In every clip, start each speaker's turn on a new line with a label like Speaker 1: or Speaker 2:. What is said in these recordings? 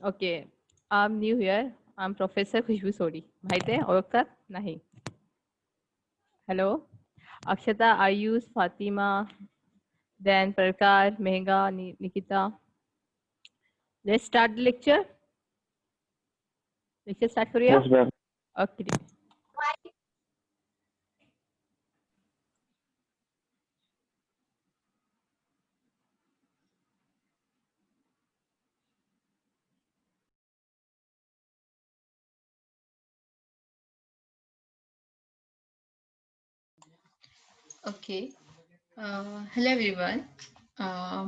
Speaker 1: Okay. I'm new here. I'm Professor Khushbu Sodi. माहिती आहे ओळखतात नाही. Hello. Akshata, Ayush, Fatima, then Prakar, Meghna, Nikita. Let's start the lecture. Lecture start करूया.
Speaker 2: Yes, ma'am.
Speaker 1: Okay.
Speaker 3: Okay. Hello everyone.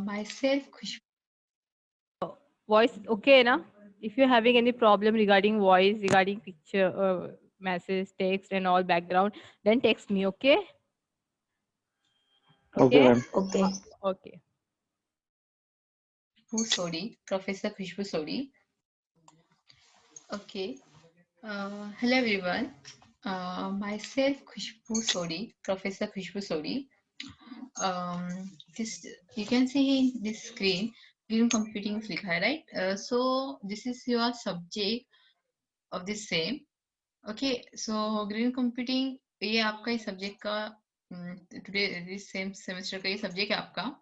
Speaker 3: Myself Khushbu.
Speaker 1: Voice okay na? If you're having any problem regarding voice, regarding picture, message, text, and all background, then text me. Okay.
Speaker 2: Okay,
Speaker 1: Okay.
Speaker 2: ma'am.
Speaker 4: Okay.
Speaker 1: Okay.
Speaker 3: Sodi, Professor Khushbu Sodi. Okay. Hello everyone. Myself Khushbu Sodi, Professor Khushbu Sodi. This you can see in this screen, green computing is लिखा है, right? So this is your subject of the same. Okay. So green computing ये आपका इस subject का today this same semester का ये subject है आपका.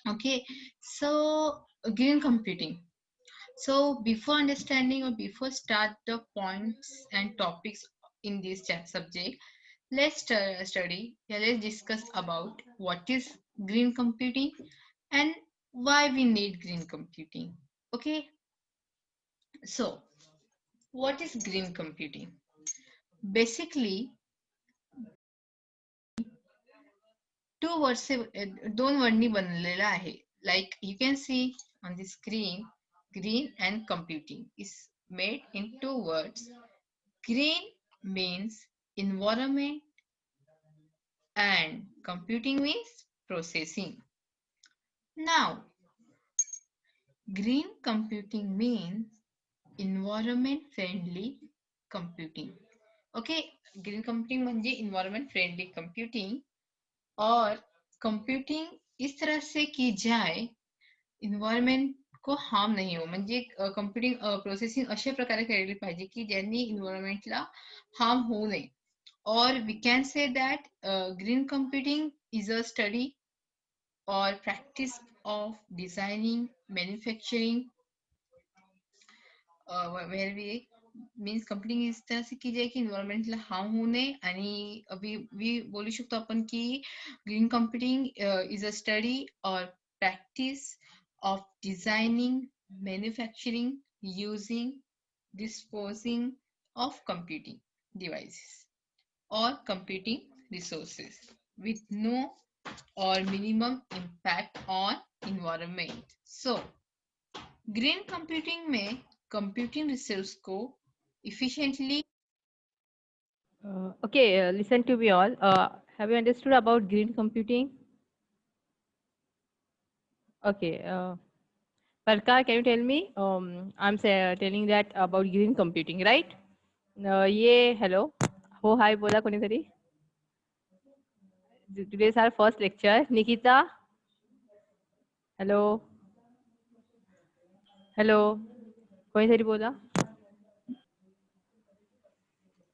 Speaker 3: Okay. So green computing. So before understanding or before start the points and topics in this subject, let's study. Let's discuss about what is green computing and why we need green computing. Okay. So what is green computing? Basically, two words से दोन वर्डनी बनलेला आहे. Like you can see on the screen, green and computing is made in two words. Green means environment and computing means processing. Now, green computing means environment friendly computing. Okay, green computing म्हणजे environment friendly computing और computing इस तरह से की जाए environment को harm नाही हो, म्हणजे कम्प्युटिंग प्रोसेसिंग अशा प्रकारे केली पाहिजे की ज्यांनी इन्व्हायरमेंटला हार्म होऊ नये. Or we can say that green computing is a study or practice of designing, manufacturing, where we means computing इस तरह से की जाए की इन्व्हायरमेंटला हार्म होऊ नये. आणि we बोलू शकतो आपण की green computing is a study or practice of designing, manufacturing, using, disposing of computing devices or computing resources with no or minimum impact on environment. So, green computing में computing resource को efficiently
Speaker 1: Okay. Listen to me all. Have you understood about green computing? Okay. Parkar, can you tell me? I'm telling that about green computing, right? ये hello. हो hi बोला कोणीतरी. Today's our first lecture. Nikita. Hello. Hello. कोणीतरी बोला.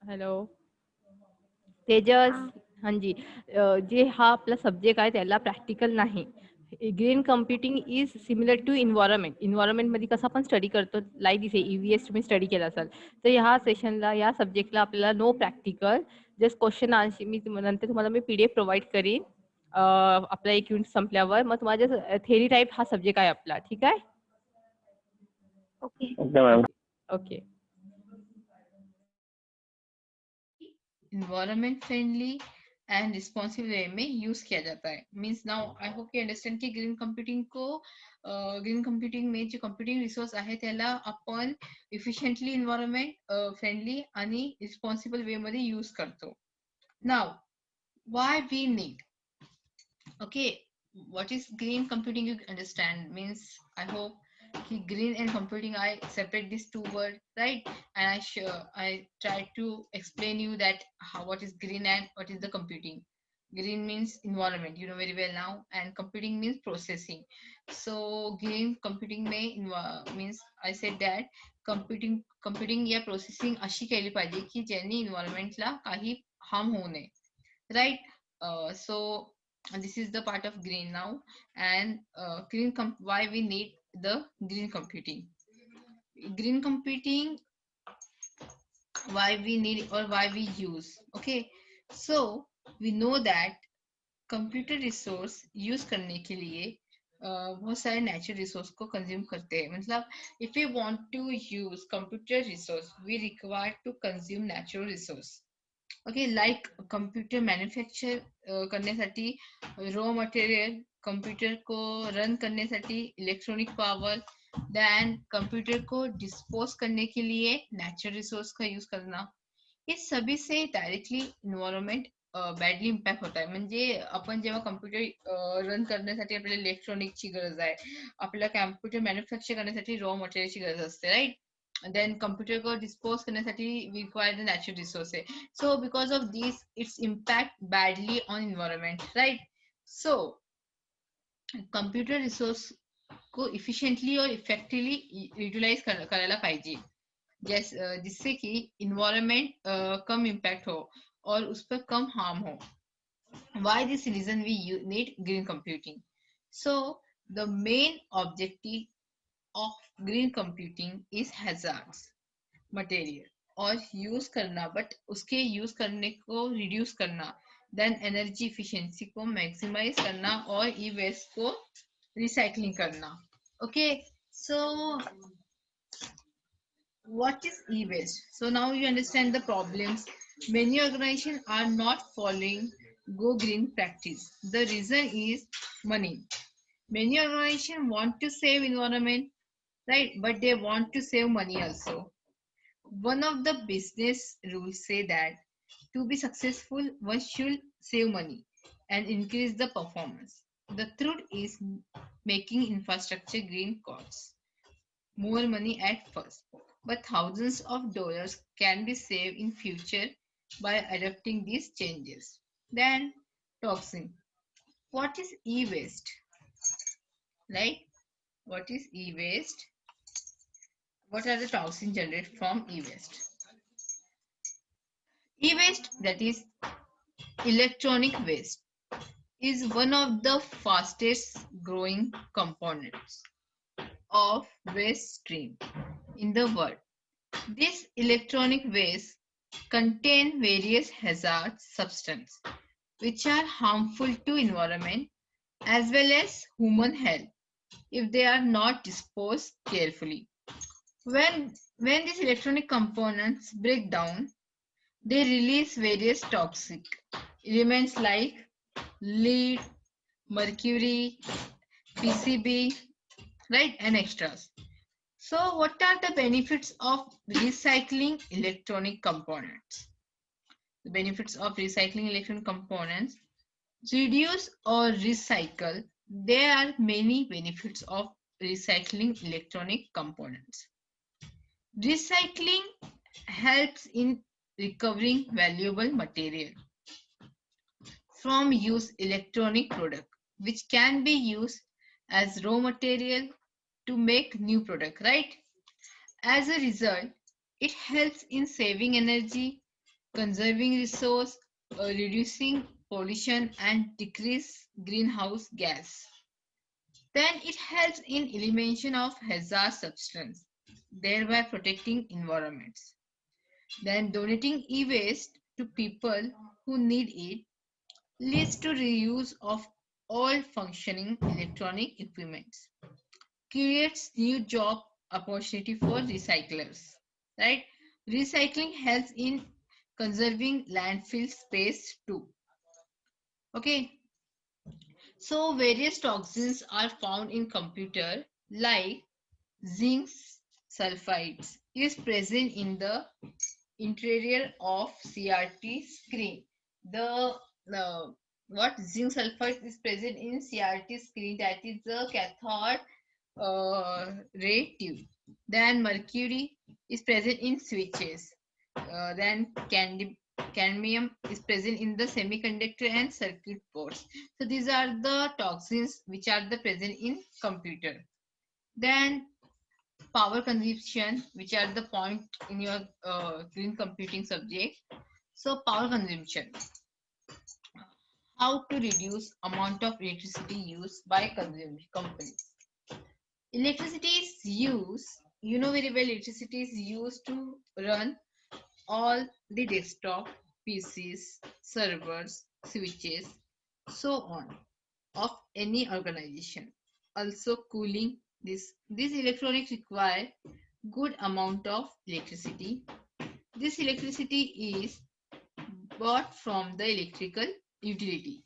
Speaker 1: Hello. तेजस. हाँ जी. जे हा आपला subject आहे त्याला प्रॅक्टिकल नाही. Green computing is similar to environment. इन्व्हायरमेंटमध्ये कसं आपण स्टडी करतो, लाईक दिसे EVS तुम्ही स्टडी केला असाल तर ह्या सेशनला या सब्जेक्टला आपल्याला no practical, just question answer. मी नंतर तुम्हाला मी PDF प्रोव्हाइड करीन आपला एक युनिट संपल्यावर. मग तुम्हाला थेरी टाईप हा सब्जेक्ट आहे आपला. ठीक आहे.
Speaker 4: Okay.
Speaker 2: Okay, ma'am.
Speaker 1: Okay.
Speaker 3: environment friendly and responsive way में use किया जाता है. Means now I hope you understand की green computing को green computing में जो computing resource आहे त्याला आपण efficiently environment friendly आणि responsible way मध्ये use करतो. Now why we need? Okay, what is green computing? You understand? Means I hope कि green and computing I separate these two words, right? And I try to explain you that what is green and what is the computing. Green means environment, you know very well now, and computing means processing. So green computing means I said that computing या processing अशी केली पाहिजे की ज्यांनी environmentला काही harm होऊ नये, right? So this is the part of green now, and why we need the green computing. Green computing, why we need or why we use. Okay, so we know that computer resource use करने के लिए बहुत सारे natural resource को consume करते हैं. मतलब if we want to use computer resource we require to consume natural resource. Okay, like computer manufacture करण्यासाठी रॉ मटेरियल, कंप्यूटर को रन करण्यासाठी इलेक्ट्रॉनिक पावर, देन कंप्यूटर को डिस्पोज करने के लिए नेचुरल रिसोर्स का यूज करना. हे सभी से डायरेक्टली इन्व्हायरमेंट बॅडली इम्पॅक्ट होत आहे. म्हणजे आपण जेव्हा कम्प्युटर रन करण्यासाठी आपल्याला इलेक्ट्रॉनिकची गरज आहे, आपल्याला कॅम्प्युटर मॅन्युफॅक्चर करण्यासाठी रॉ मटेरियलची गरज असते, राईट? देन कम्प्युटर को डिस्पोज करण्यासाठी we require the natural resources. So because of this it's impact badly on environment, right? So computer resource को इफिशियंटली और इफेक्टिवली यूटिलाइज करायला पाहिजे, जिससे कि इन्वायरमेंट कम इम्पैक्ट हो और उस पर कम हार्म हो. Why this reason we need green computing? So the main objective of green computing is hazards material और यूज करना, बट उसके यूज करने को रिड्यूस करना, देन एनर्जी इफिशिएंसी को मैक्सिमाइज करना और ई वेस्ट को रिसाइकलिंग करना. Okay, so what is e-waste? So now you understand the problems. Many organizations are not following Go Green practice. The reason is money. Many organizations want to save environment, right? But they want to save money also. One of the business rules say that to be successful, one should save money and increase the performance. The truth is making infrastructure green costs more money at first, but thousands of dollars can be saved in future by adopting these changes. Then toxin. What is e-waste? Right? What is e-waste? What are the toxins generated from e-waste? E-waste, that is electronic waste, is one of the fastest growing components of waste stream in the world. This electronic waste contain various hazard substances which are harmful to environment as well as human health if they are not disposed carefully. When these electronic components break down, they release various toxic elements like lead, mercury, PCB, right, and extras. So, what are the benefits of recycling electronic components? The benefits of recycling electronic components: reduce or recycle. There are many benefits of recycling electronic components. Recycling helps in recovering valuable material from used electronic product, which can be used as raw material to make new product, right? As a result, it helps in saving energy, conserving resource, reducing pollution and decrease greenhouse gas. Then it helps in elimination of hazard substance, thereby protecting environments. Then donating e-waste to people who need it leads to reuse of all functioning electronic equipments, creates new job opportunity for recyclers, right? Recycling helps in conserving landfill space too. Okay, so various toxins are found in computer, like zinc sulfides is present in the interior of CRT screen. The what zinc sulfide is present in CRT screen, that is the cathode ray tube. Then mercury is present in switches. Then Cadmium is present in the semiconductor and circuit boards. So these are the toxins which are the present in computer. Then power consumption, which are the point in your green computing subject. So power consumption, how to reduce amount of electricity used by consuming companies. Electricity is used, you know very well, electricity is used to run all the desktop, PCs, servers, switches, so on of any organization. Also cooling these electronics require good amount of electricity. This electricity is bought from the electrical utility.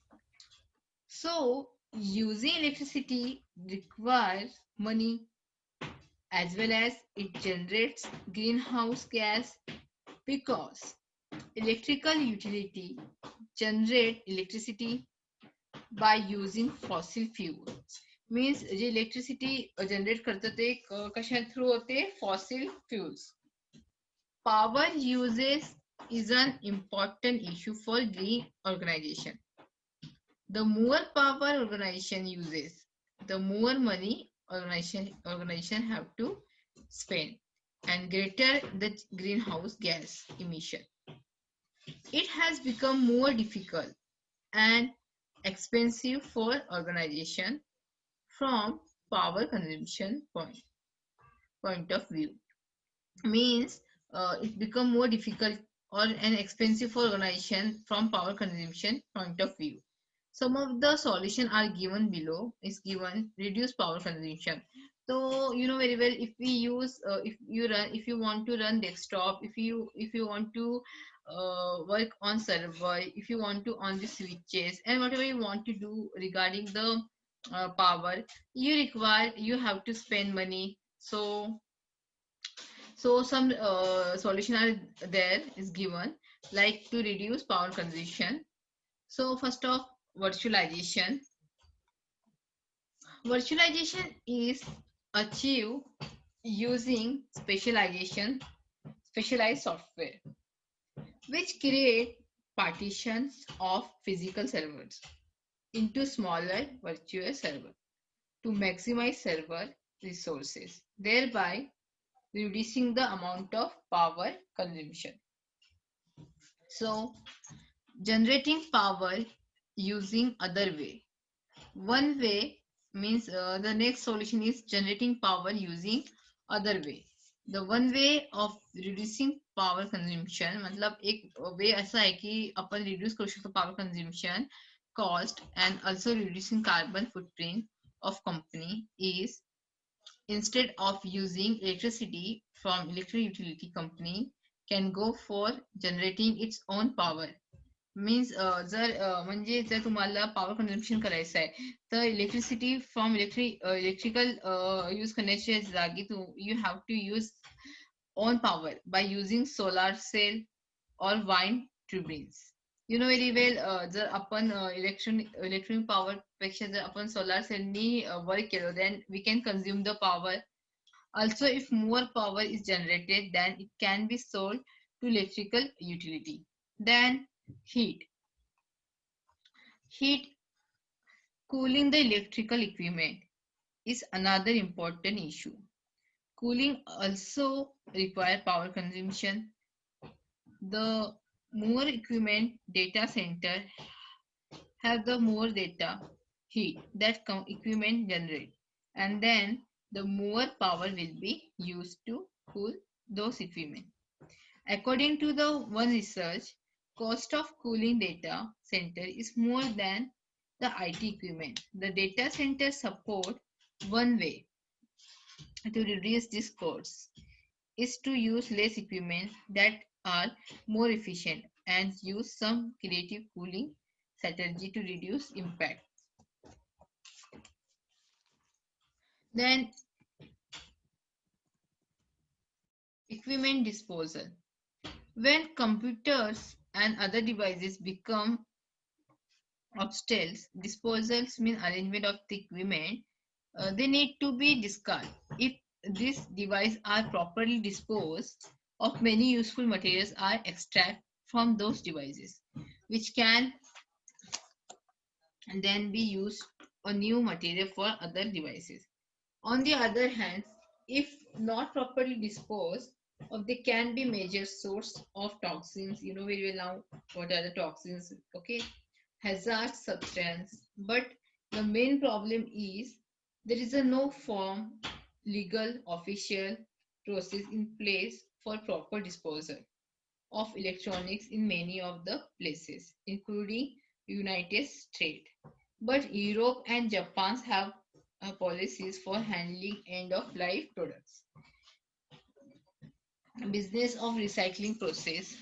Speaker 3: So using electricity requires money, as well as it generates greenhouse gas, because electrical utility generate electricity by using fossil fuel. Means J electricity generate करते ते कशा through होते fossil fuels. Power uses is an important issue for green organization. The more power organization uses, the more money organization have to spend, and greater the greenhouse gas emission. It has become more difficult and expensive for organization from power consumption point of view. Means it become more difficult or an expensive for organization from power consumption point of view. Some of the solution are given below. Is given reduce power consumption. So you know very well, if we use if you want to run desktop, if you want to work on server, if you want to on the switches and whatever you want to do regarding the power, you have to spend money. So some solution are there is given, like to reduce power consumption. So first off, virtualization. Virtualization is achieved using specialized software, which create partitions of physical servers into smaller virtual servers to maximize server resources, thereby reducing the amount of power consumption. So generating power using other way. One way means the next solution is generating power using other way. The one way of reducing power consumption, मतलब एक way ऐसा है कि अपन reduce कर सकते power consumption, cost and also reducing carbon footprint of company is, instead of using electricity from electric utility company, can go for generating its own power. Means म्हणजे जर तुम्हाला पॉवर कन्झम्पशन करायचं आहे तर इलेक्ट्रिसिटी फ्रॉम इलेक्ट्रिकल यूज करण्याच्या जागी you have to use own power by using solar cell or wind turbines. You know very well, जर आपण इलेक्ट्रॉनिक पॉवर पेक्षा जर आपण सोलार सेलनी वर्क केलं, then we can consume the power. Also, if more power is generated, then it can be sold to electrical utility. Then heat. Heat cooling the electrical equipment is another important issue. Cooling also require power consumption. The more equipment data center have, the more data heat that equipment generate, and then the more power will be used to cool those equipment. According to the one research, cost of cooling data center is more than the IT equipment. The data center support one way to reduce this cost is to use less equipment that are more efficient and use some creative cooling strategy to reduce impact. Then equipment disposal. When computers and other devices become obstacles, disposals mean arrangement of the equipment. They need to be discarded. If these devices are properly disposed of, many useful materials are extracted from those devices, which can then be used a new material for other devices. On the other hand, if not properly disposed of, they can be major source of toxins. You know very well now what are the toxins, okay? Hazard substance. But the main problem is there is a no form, legal, official process in place for proper disposal of electronics in many of the places, including United States. But Europe and Japan have policies for handling end of life products. Business of recycling process.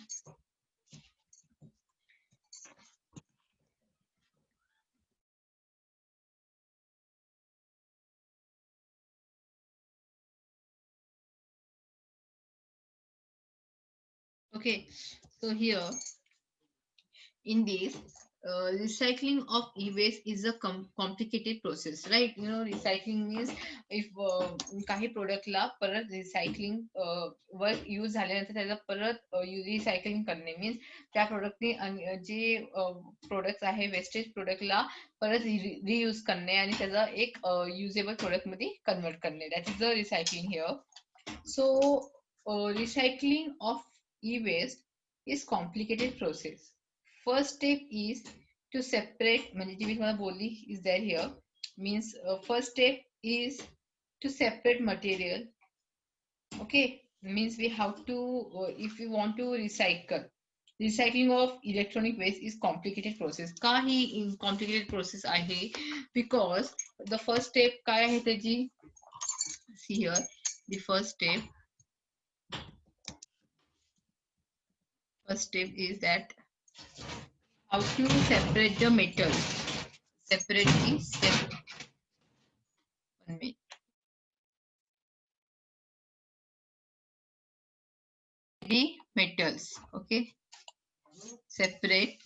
Speaker 3: Okay, so here in this, recycling of e-waste is a complicated process, right? You know, recycling means if काही प्रोडक्टला परत recycling were use झाल्यानंतर त्याला परत recycling करणे means त्या प्रोडक्टने जे product आहे wastage प्रोडक्टला परत reuse करणे आणि त्याचा एक युजेबल प्रोडक्ट मध्ये कन्वर्ट करणे, that is the recycling here. So recycling of e-waste is complicated process. First step is to separate, म्हणजे जी मी तुम्हाला बोलली is there here, means first step is to separate material. Okay, means we have to if we want to recycling of electronic waste is complicated process. का ही complicated process आहे? Because the first step काय आहे त्याची? See here, the first step is that how to separate the metal. Separate the metals. Okay, separate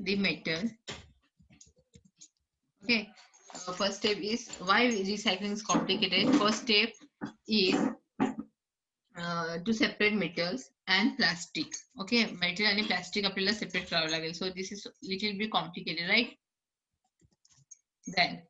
Speaker 3: the metal. Okay, first step is why recycling is complicated. First step is to separate metals and plastic. Okay, metal and plastic आपल्याला separate करावं लागेल. So this is little bit complicated, right? Then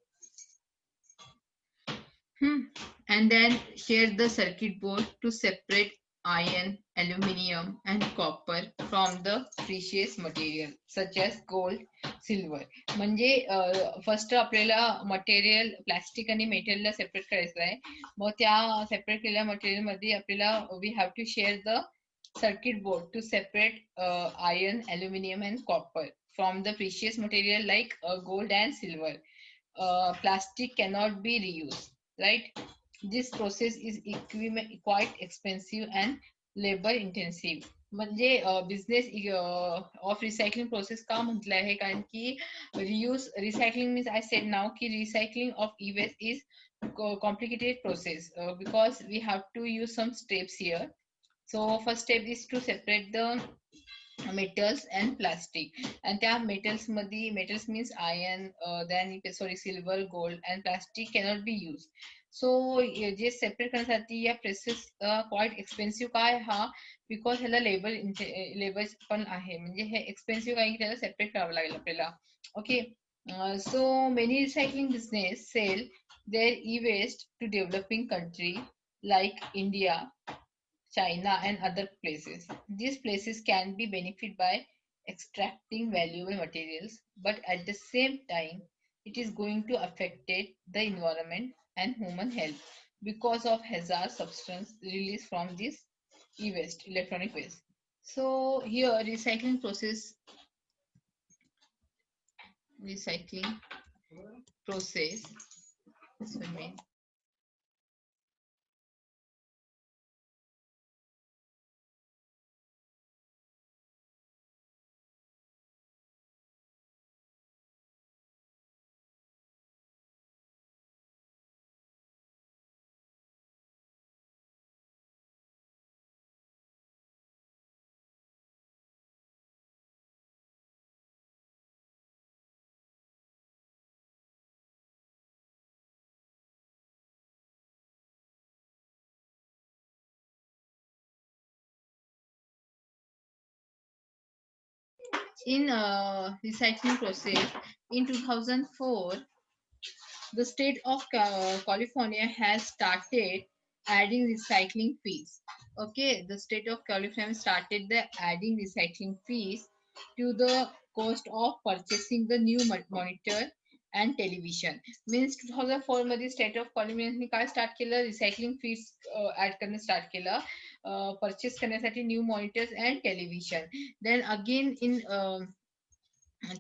Speaker 3: and then share the circuit board to separate iron, aluminium and copper from the precious material such as gold, silver. म्हणजे first आपल्याला material plastic आणि मेटलला separate करायचं आहे. मग त्या separate केलेल्या material मध्ये आपल्याला we have to share the circuit board to separate iron, aluminium and copper from the precious material like gold and silver. Plastic cannot be reused, right? This process is quite expensive and labor intensive. म्हणजे business of recycling process का म्हटलं आहे कारण की recycling means I said नाव की recycling of e waste is complicated process because we have to use some steps here. So first step is to separate the metals and plastic, and त्या metals मध्ये metals means iron, then silver, gold and plastic cannot be used. So J separate करण्यासाठी या process quite expensive काय हा because ह्याला labour पण आहे, म्हणजे हे एक्सपेन्सिव्ह आहे की त्याला सेपरेट करावं लागेल आपल्याला. Okay, so many recycling business sell their e-waste to developing country like India, China and other places. These places can be benefited by extracting valuable materials, but at the same time, it is going to affect the environment and human health because of hazard substance released from this e-waste, electronic waste. So here recycling process. So In recycling process in 2004, the state of California has started adding recycling fees. Okay, the state of California started the adding recycling fees to the cost of purchasing the new monitor and television. Means 2004 मध्ये state of कॉलिफोर्नियाने काय start केलं, recycling fees add करणं start केलं purchase करण्यासाठी new monitors and television. Then again in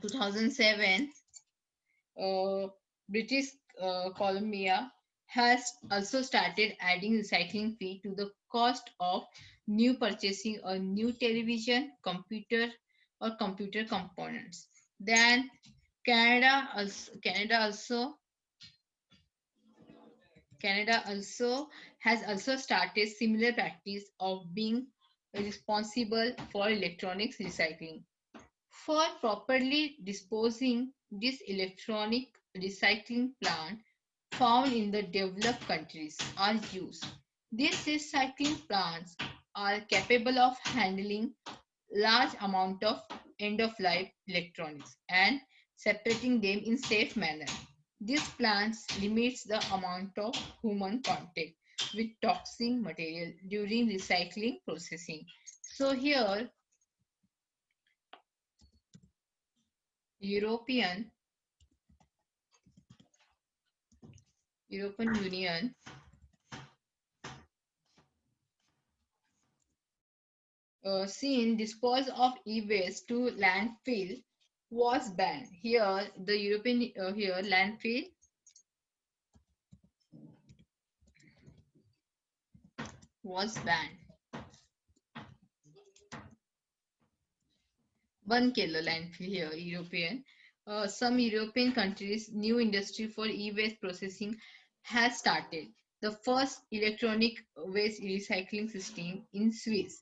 Speaker 3: 2007 British Columbia has also started adding recycling fee to the cost of new purchasing a new television, computer or computer components. Then Canada also has also started similar practice of being responsible for electronics recycling. For properly disposing this electronic recycling plant found in the developed countries are used. These recycling plants are capable of handling large amount of end-of-life electronics and separating them in safe manner. These plants limits the amount of human contact with toxic material during recycling processing. So here European European Union seen dispose of e-waste to landfill was banned. Here, the European here landfill was banned. Banned केलं landfill here European. Some European countries new industry for e-waste processing has started. The first electronic waste recycling system in Swiss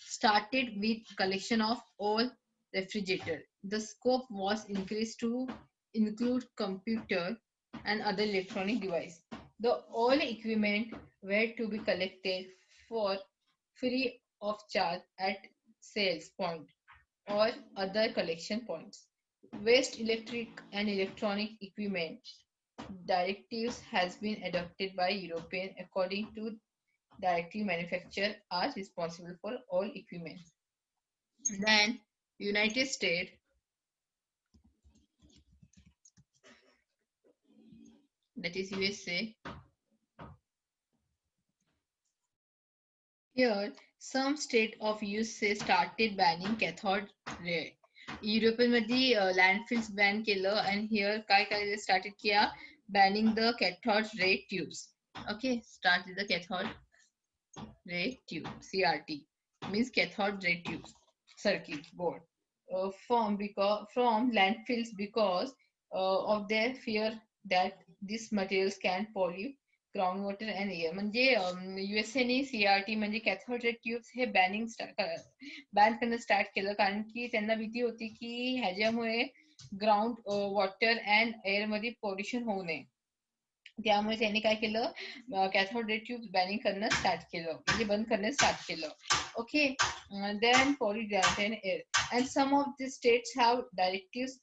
Speaker 3: started with collection of all refrigerator. The scope was increased to include computer and other electronic device. The all equipment were to be collected for free of charge at sales point or other collection points. Waste electric and electronic equipment directives has been adopted by European according to directly manufacturer are responsible for all equipment. Then United States, that is USA. Here, some state of USA started banning cathode ray. युरोपमध्ये landfills ban केलं and here काय काय started किया banning the cathode ray tubes. Okay, start with the cathode ray tube CRT means cathode ray tubes circuit board from landfills because of their fear that these materials can pollute groundwater and air. म्हणजे USA ने CRT म्हणजे cathode ray tubes हे ban करणं start केलं कारण की त्यांना भीती होती की ह्याच्यामुळे ग्राउंड वॉटर अँड एअर मध्ये पोल्युशन होऊ नये. त्यामुळे त्यांनी काय केलं कॅथोड रे ट्यूब बॅनिंग करणं स्टार्ट केलं म्हणजे बंद करणं स्टार्ट केलं. Okay then pollute air and some of the states have directives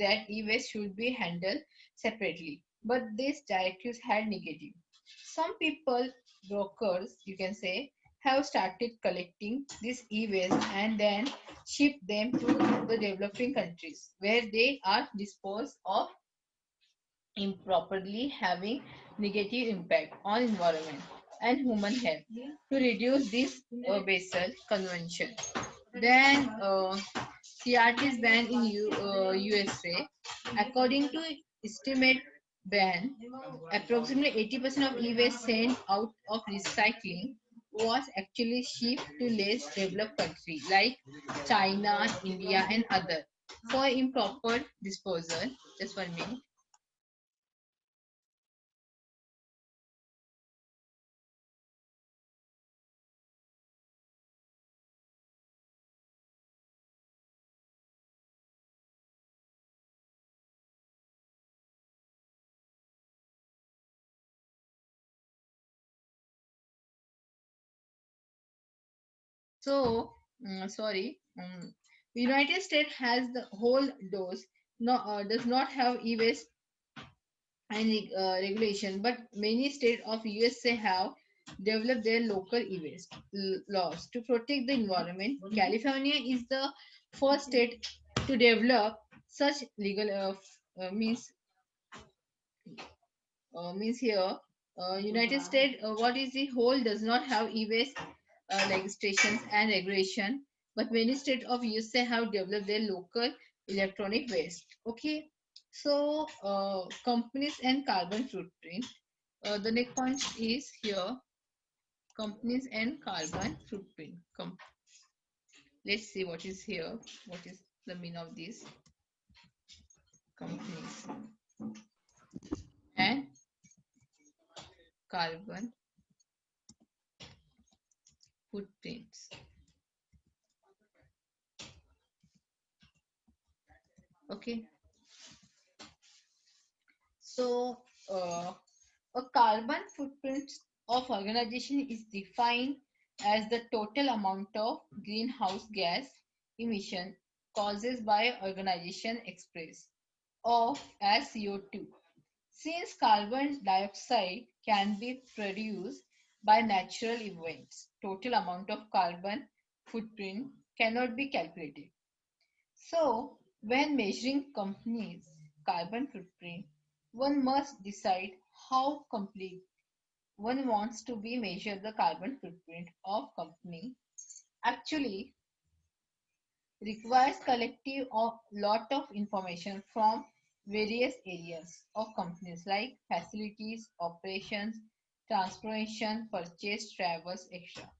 Speaker 3: that e-waste should be handled separately, but these directives had negative. Some people, brokers, you can say, have started collecting this e-waste and then ship them to the developing countries where they are disposed of improperly, having negative impact on environment and human health. To reduce this Basel Convention, then CRT is banned in USA. According to estimate ban, approximately 80% of e-waste sent out of recycling was actually shipped to less developed countries like China, India, and other for improper disposal. Just 1 minute. So, sorry, United States has the whole dose, does not have e-waste and regulation, but many states of USA have developed their local e-waste laws to protect the environment. California is the first state to develop such legal means here United States what is the whole does not have e-waste legislations and regulation, but many states of USA have developed their local electronic waste. Okay, so companies and carbon footprint. The next point is here companies and carbon footprint. Let's see what is here. What is the meaning of this companies and carbon footprints? Okay, so a carbon footprint of organization is defined as the total amount of greenhouse gas emission causes by organization expressed of as CO2. Since carbon dioxide can be produced by natural events, total amount of carbon footprint cannot be calculated. So, when measuring companies' carbon footprint, one must decide how complete one wants to be measure the carbon footprint of company. Actually, requires collective of lot of information from various areas of companies like facilities, operations, transportation, purchase, travels, etc.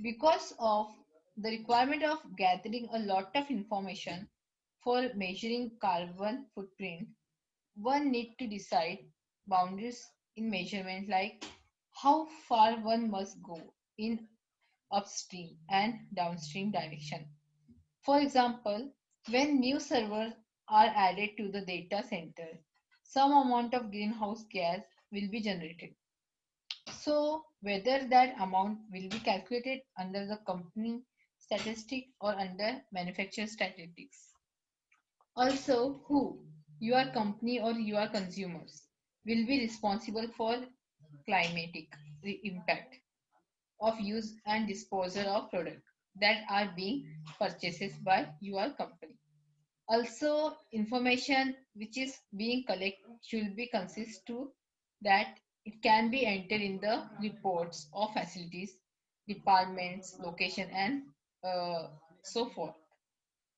Speaker 3: Because of the requirement of gathering a lot of information for measuring carbon footprint, one need to decide boundaries in measurement like how far one must go in upstream and downstream direction. For example, when new servers are added to the data center, some amount of greenhouse gas will be generated. So, whether that amount will be calculated under the company statistic or under manufacturer statistics. Also, who, your company or your consumers, will be responsible for climatic impact of use and disposal of products that are being purchased by your company. Also, information which is being collected should be consist to that it can be entered in the reports of facilities, departments, location, and so forth.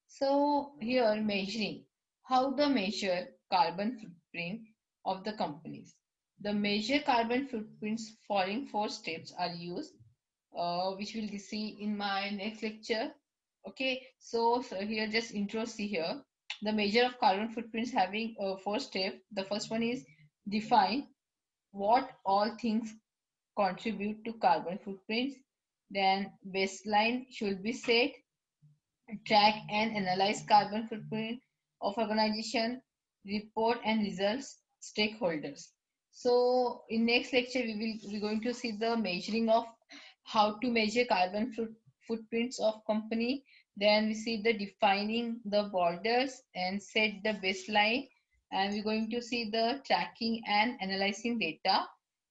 Speaker 3: So here measuring how the measure carbon footprint of the companies. The measure carbon footprints following four steps are used, which we'll see in my next lecture. Okay, so here just intro see here. The measure of carbon footprints having four steps. The first one is define what all things contribute to carbon footprints. Then baseline should be set, track and analyze carbon footprint of organization, report and results stakeholders. So in next lecture we're going to see the measuring of how to measure carbon footprints of company. Then we see the defining the borders and set the baseline, and we're going to see the tracking and analyzing data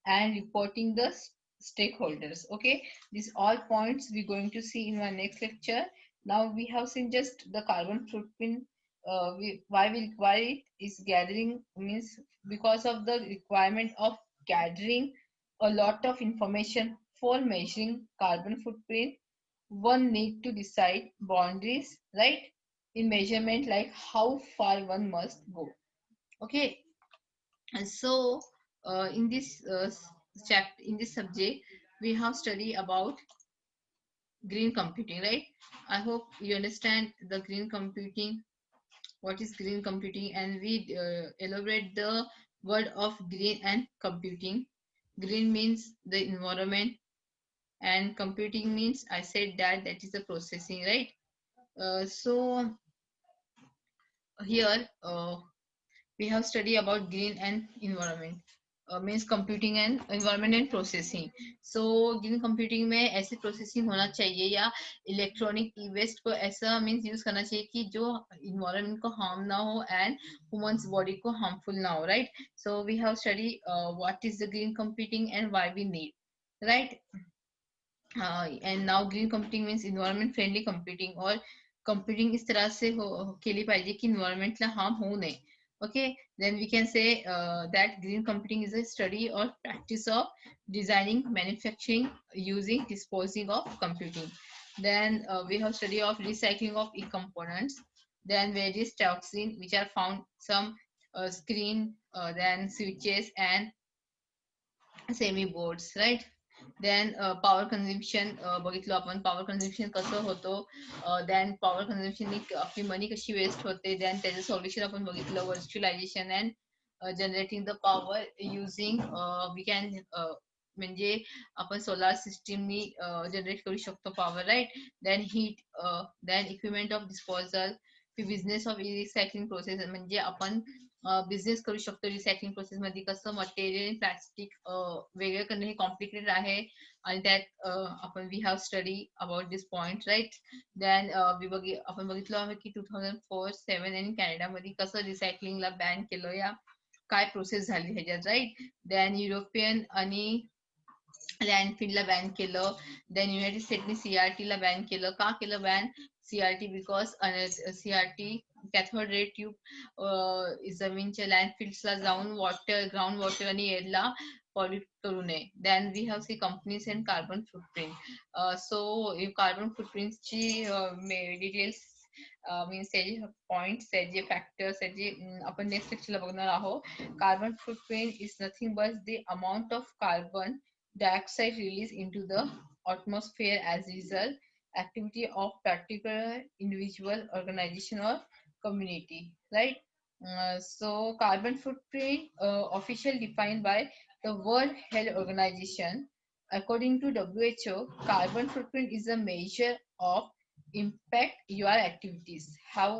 Speaker 3: and reporting the stakeholders. Okay, these all points we're going to see in our next lecture. Now we have seen just the carbon footprint. Why we require it is gathering means because of the requirement of gathering a lot of information for measuring carbon footprint. One need to decide boundaries, right? In measurement, like how far one must go. Okay, and so in this chapter, in this subject, we have studied about green computing, right? I hope you understand the green computing, what is green computing, and we elaborate the word of green and computing. Green means the environment, and computing means I said that is the processing, right? So here we have study about green and environment. Means computing and environment and processing. So green computing में ऐसे processing होना चाहिए या electronic ई waste को ऐसा means use करना चाहिए कि जो इन्वायरमेंट को हार्म ना हो एंड ह्यूमंस बॉडी को हार्मफुल ना हो, right. So we have study what is the green computing and why we need, right. And now green computing means environment friendly computing. और कंप्यूटिंग इस तरह से केली पाहिजे की इन्वायरमेंटला हार्म होऊ नये. Okay, then we can say that green computing is a study or practice of designing, manufacturing, using, disposing of computing. Then we have study of recycling of e-components. Then various toxins which are found some screen, then switches and semi boards, right. Then power consumption बघितलं आपण power consumption कसं होतं. then power consumption आपली money कशी waste होते. then त्याचं solution आपण बघितलं virtualization and generating the power using we can म्हणजे आपण सोलार सिस्टीमनी जनरेट करू शकतो power, right. Then heat, then equipment of disposal, business of recycling process म्हणजे आपण बिझनेस करू शकतो रिसायकलिंग प्रोसेस मध्ये. कसं मटेरियल प्लास्टिक वेगळं करणं हे कॉम्प्लिकेटेड आहे आणि त्यात आपण we have study about this point, right. Then आपण बघितलं आहे की 2004-7 आणि कॅनडामध्ये कसं रिसायकलिंगला बॅन केलं या काय प्रोसेस झाली ह्याच्यात, राईट. देन युरोपियन आणि लँडफिलला बॅन केलं. देन युनायटेड स्टेटने सीआरटी ला बॅन केलं. का केलं ban CRT? Because CRT cathode ray tube जमीनच्या लँडफिल्ड्सला जाऊन वॉटर, ग्राउंड वॉटर आणि एअरला पॉल्यूट करू नये. Then we have see companies and carbon footprint. So carbon फुटप्रिंटची डिटेल्स मीन्स त्याचे पॉइंट्स, त्याचे फॅक्टर्स, त्याचे आपण नेक्स्ट लेक्चरला बघणार आहोत. Carbon footprint is nothing but the amount of carbon dioxide released into the atmosphere as a result activity of particular individual, organization or community, right. So carbon footprint officially defined by the World Health Organization. According to WHO, carbon footprint is a measure of impact your activities have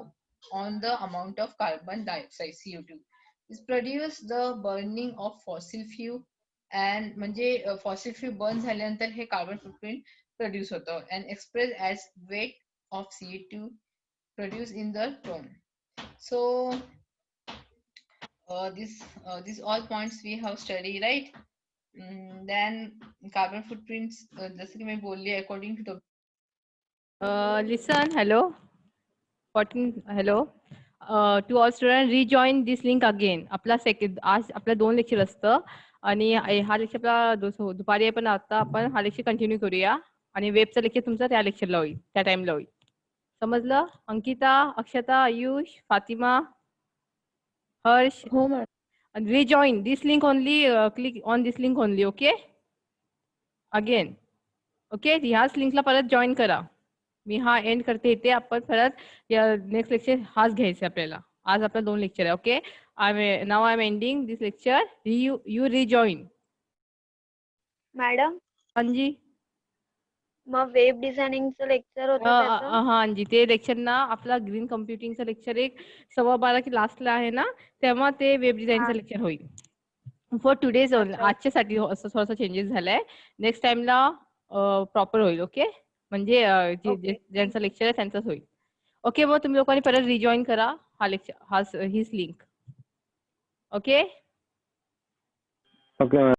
Speaker 3: on the amount of carbon dioxide CO2 is produced the burning of fossil fuel. And म्हणजे fossil fuel burn झाल्यानंतर हे carbon footprint produce होतं. And express as weight of CO2 produce in the ton. So this all points we have study, right. Then carbon footprint जसं की मी बोलली according to
Speaker 1: listen, hello. Hello. To all students, rejoin this link again. आपला आज आपला 2 lecture असतं आणि हा लेक्चर आपला दुपारी आहे, पण आता आपण हा लेक्चर कंटिन्यू करूया आणि वेबचा लेक्चर तुमचा त्या लेक्चरला होईल, त्या टाइमला होईल. समजलं? अंकिता, अक्षता, आयुष, फातिमा, हर्ष.
Speaker 2: हो madam.
Speaker 1: Rejoin this link only. Click on this link only. Okay. Again. Okay. ह्याच लिंकला परत जॉईन करा. मी हा एंड करते इथे. आपण परत नेक्स्ट लेक्चर हाच घ्यायचा आपल्याला. आज आपला 2 लेक्चर आहे. Okay. Now I am ending this lecture. You rejoin.
Speaker 2: Madam,
Speaker 1: हां जी.
Speaker 2: मग वेब डिझायनिंगचं लेक्चर होतं त्याचं?
Speaker 1: हां जी. ते लेक्चर ना आपला ग्रीन कम्प्युटिंगचं लेक्चर 1:15 की लास्टला आहे ना, तेव्हा ते वेब डिझाईनचं लेक्चर होईल. फॉर टुडेज आजच्यासाठी असं थोडासा चेंजेस झालाय. नेक्स्ट टाइमला प्रॉपर होईल. ओके. म्हणजे ज्यांचं लेक्चर आहे त्यांचंच होईल. ओके. मग तुम्ही लोकांनी परत रिजॉईन करा हा लेक्चर, हीच लिंक. ओके.
Speaker 4: ओके.